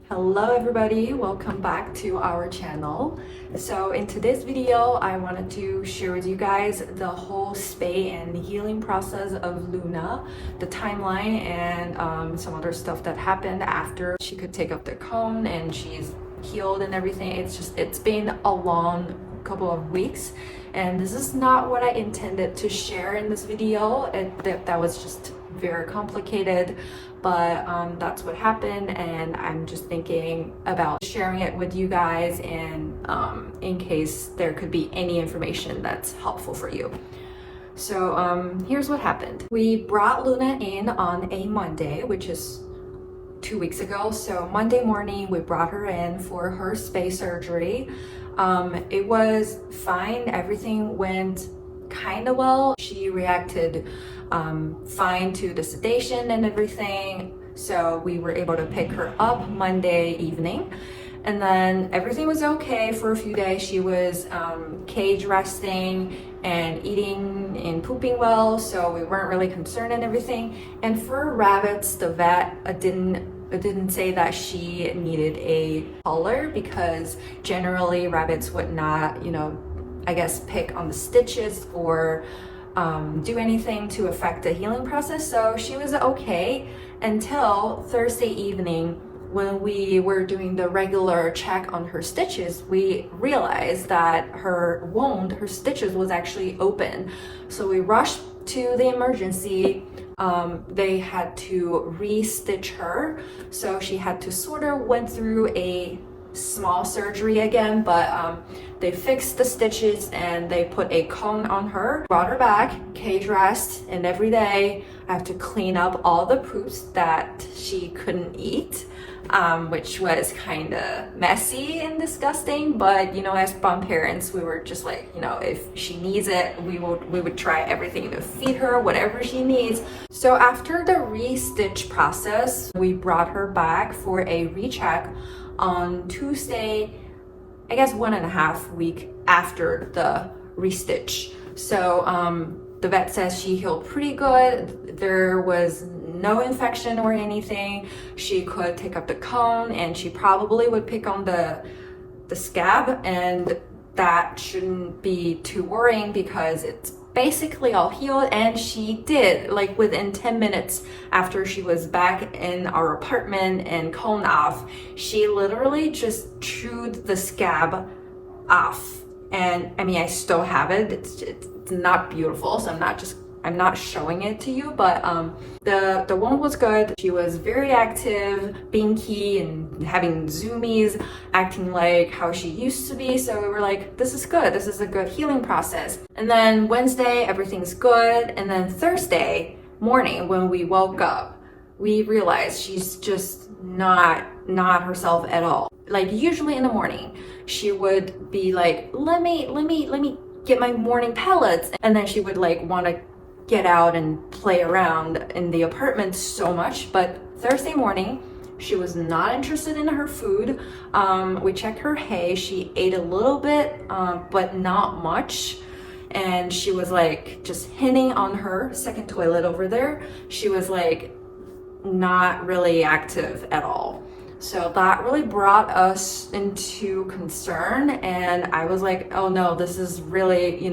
Hello everybody, welcome back to our channel. So in today's video, I wanted to share with you guys the whole spay and healing process of Luna, the timeline, and some other stuff that happened after she could take up the cone and she's healed and everything. It's been a long couple of weeks, and this is not what I intended to share in this video. That was just very complicated, but that's what happened, and I'm just thinking about sharing it with you guys, and in case there could be any information that's helpful for you. So here's what happened. We brought Luna in on a Monday, which is 2 weeks ago. So Monday morning we brought her in for her spay surgery. It was fine, everything went kind of well. She reacted fine to the sedation and everything, so we were able to pick her up Monday evening, and then everything was okay for a few days. She was cage resting and eating and pooping well, so we weren't really concerned and everything. And for rabbits, the vet didn't say that she needed a collar, because generally rabbits would not, I guess, pick on the stitches or do anything to affect the healing process. So she was okay until Thursday evening, when we were doing the regular check on her stitches. We realized that her stitches was actually open. So we rushed to the emergency. They had to re-stitch her, so she had to sort of went through a small surgery again, but they fixed the stitches and they put a cone on her, brought her back, cage rest, and every day I have to clean up all the poops that she couldn't eat, which was kind of messy and disgusting. But as mom parents, we were just like, if she needs it, we would try everything to feed her whatever she needs. So after the re-stitch process, we brought her back for a recheck on Tuesday, I guess 1.5 weeks after the restitch. So the vet says she healed pretty good. There was no infection or anything. She could take up the cone, and she probably would pick on the scab, and that shouldn't be too worrying because it's basically all healed. And she did, like within 10 minutes after she was back in our apartment and cone off, she literally just chewed the scab off. And I mean, I still have it. It's not beautiful, so I'm not showing it to you, but the wound was good. She was very active, binky, and having zoomies, acting like how she used to be. So we were like, this is good. This is a good healing process. And then Wednesday, everything's good. And then Thursday morning, when we woke up, we realized she's just not herself at all. Like usually in the morning, she would be like, let me get my morning pellets. And then she would like want to get out and play around in the apartment so much. But Thursday morning, she was not interested in her food. We checked her hay. She ate a little bit, but not much. And she was like just hinting on her second toilet over there. She was like not really active at all. So that really brought us into concern. And I was like, oh no, this is really,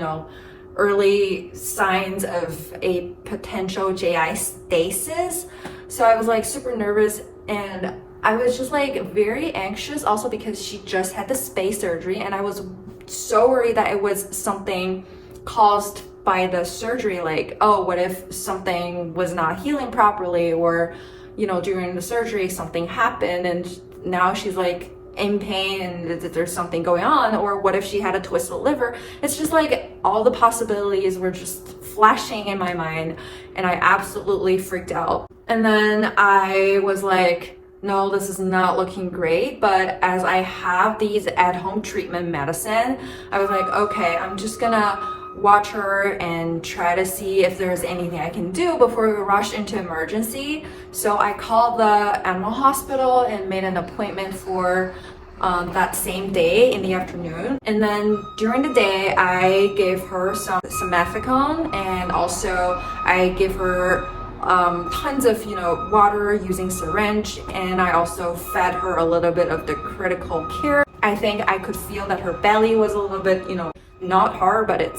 early signs of a potential GI stasis. So I was like super nervous, and I was just like very anxious also because she just had the spay surgery, and I was so worried that it was something caused by the surgery. Like, oh, what if something was not healing properly, or during the surgery something happened and now she's like in pain and there's something going on, or what if she had a twisted liver? It's just like all the possibilities were just flashing in my mind, and I absolutely freaked out. And then I was like, no, this is not looking great. But as I have these at-home treatment medicine, I was like, okay, I'm just gonna watch her and try to see if there's anything I can do before we rush into emergency. So I called the animal hospital and made an appointment for that same day in the afternoon. And then during the day, I gave her some methicone, and also I gave her tons of, water using syringe, and I also fed her a little bit of the critical care. I think I could feel that her belly was a little bit, not hard, but it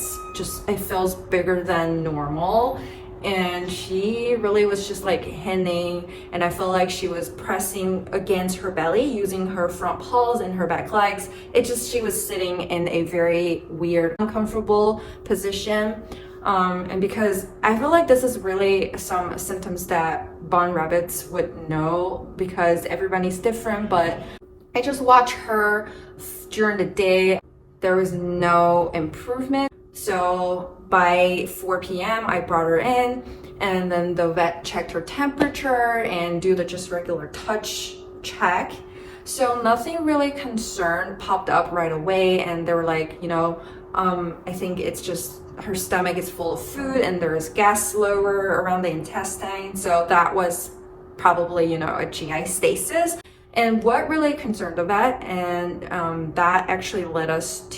feels bigger than normal. And she really was just like hinting, and I felt like she was pressing against her belly using her front paws and her back legs. She was sitting in a very weird, uncomfortable position. And because I feel like this is really some symptoms that barn rabbits would know, because everybody's different, but I just watched her during the day. There was no improvement. So by 4 p.m. I brought her in, and then the vet checked her temperature and do the just regular touch check. So nothing really concerned popped up right away, and they were like, I think it's just her stomach is full of food and there is gas lower around the intestine. So that was probably, a GI stasis. And what really concerned the vet, and that actually let us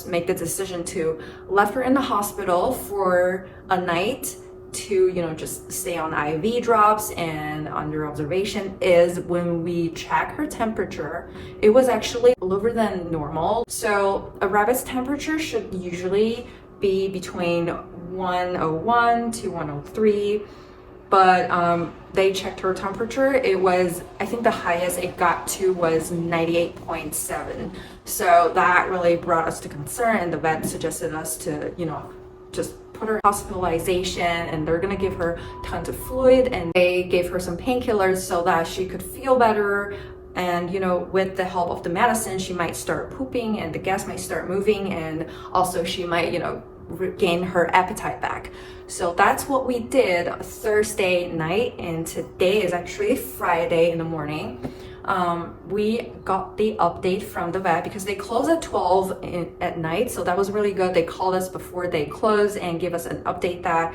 make the decision to left her in the hospital for a night to, just stay on IV drops and under observation, is when we check her temperature, it was actually lower than normal. So a rabbit's temperature should usually be between 101 to 103. But they checked her temperature. It was, I think the highest it got to was 98.7. So that really brought us to concern, and the vet suggested us to, just put her in hospitalization, and they're gonna give her tons of fluid, and they gave her some painkillers so that she could feel better. And with the help of the medicine, she might start pooping and the gas might start moving, and also she might, regain her appetite back. So that's what we did Thursday night, and today is actually Friday in the morning. We got the update from the vet because they close at 12 at night, so that was really good. They called us before they closed and gave us an update that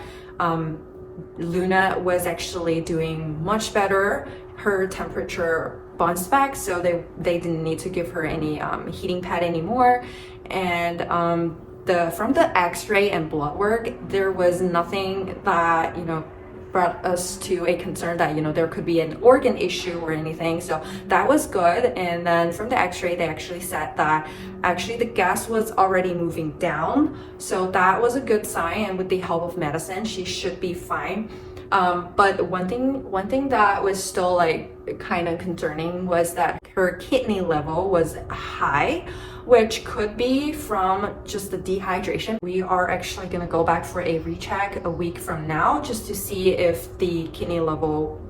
Luna was actually doing much better. Her temperature bounced back, so they didn't need to give her any heating pad anymore. And from the x-ray and blood work, there was nothing that brought us to a concern that there could be an organ issue or anything. So that was good. And then from the x-ray, they actually said that actually the gas was already moving down, so that was a good sign, and with the help of medicine she should be fine. But one thing that was still like kind of concerning was that her kidney level was high, which could be from just the dehydration. We are actually going to go back for a recheck a week from now just to see if the kidney level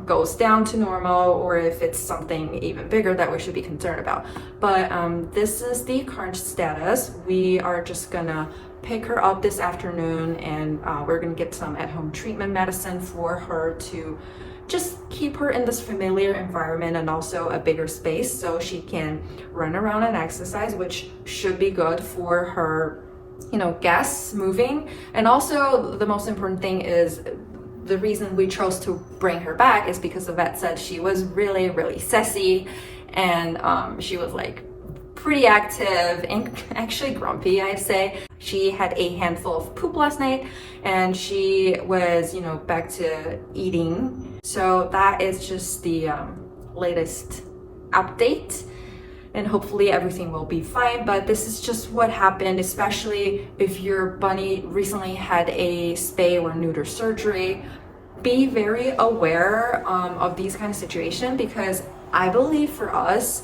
goes down to normal, or if it's something even bigger that we should be concerned about. But this is the current status. We are just gonna pick her up this afternoon, and we're gonna get some at-home treatment medicine for her to just keep her in this familiar environment and also a bigger space so she can run around and exercise, which should be good for her, gas moving. And also the most important thing is, the reason we chose to bring her back is because the vet said she was really, really sassy, and she was like pretty active and actually grumpy, I'd say. She had a handful of poop last night, and she was, back to eating. So that is just the latest update, and hopefully everything will be fine. But this is just what happened, especially if your bunny recently had a spay or neuter surgery. Be very aware of these kind of situations, because I believe for us,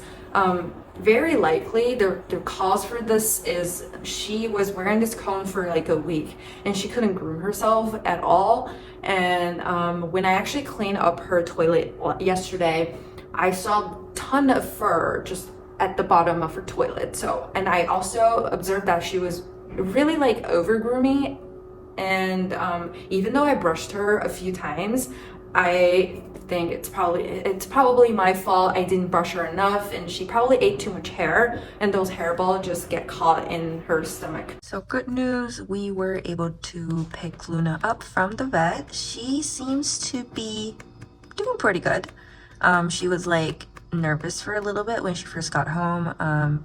very likely the cause for this is she was wearing this cone for like a week and she couldn't groom herself at all. And when I actually cleaned up her toilet yesterday, I saw a ton of fur just at the bottom of her toilet. So, and I also observed that she was really like over grooming. And even though I brushed her a few times, I think it's probably my fault. I didn't brush her enough, and she probably ate too much hair, and those hairballs just get caught in her stomach. So good news, we were able to pick Luna up from the vet. She seems to be doing pretty good. She was like nervous for a little bit when she first got home,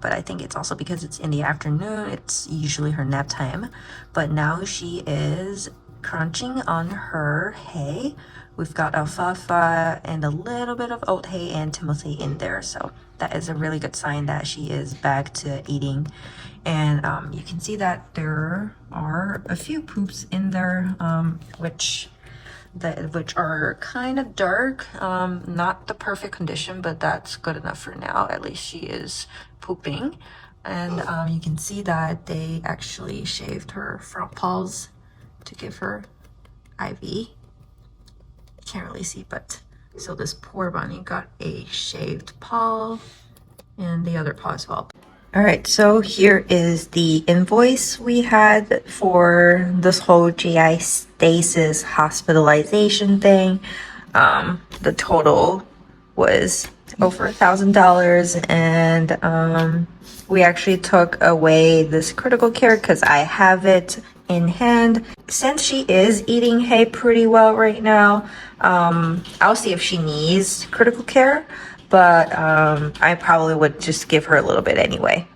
but I think it's also because it's in the afternoon. It's usually her nap time, but now she is crunching on her hay. We've got alfalfa and a little bit of oat hay and timothy in there, so that is a really good sign that she is back to eating. And you can see that there are a few poops in there, which are kind of dark, not the perfect condition, but that's good enough for now. At least she is pooping. And you can see that they actually shaved her front paws to give her IV. Can't really see, but so this poor bunny got a shaved paw and the other paw as well. All right, so here is the invoice we had for this whole GI Stasis hospitalization thing. The total was over $1,000, and we actually took away this critical care because I have it in hand. Since she is eating hay pretty well right now, I'll see if she needs critical care, but I probably would just give her a little bit anyway.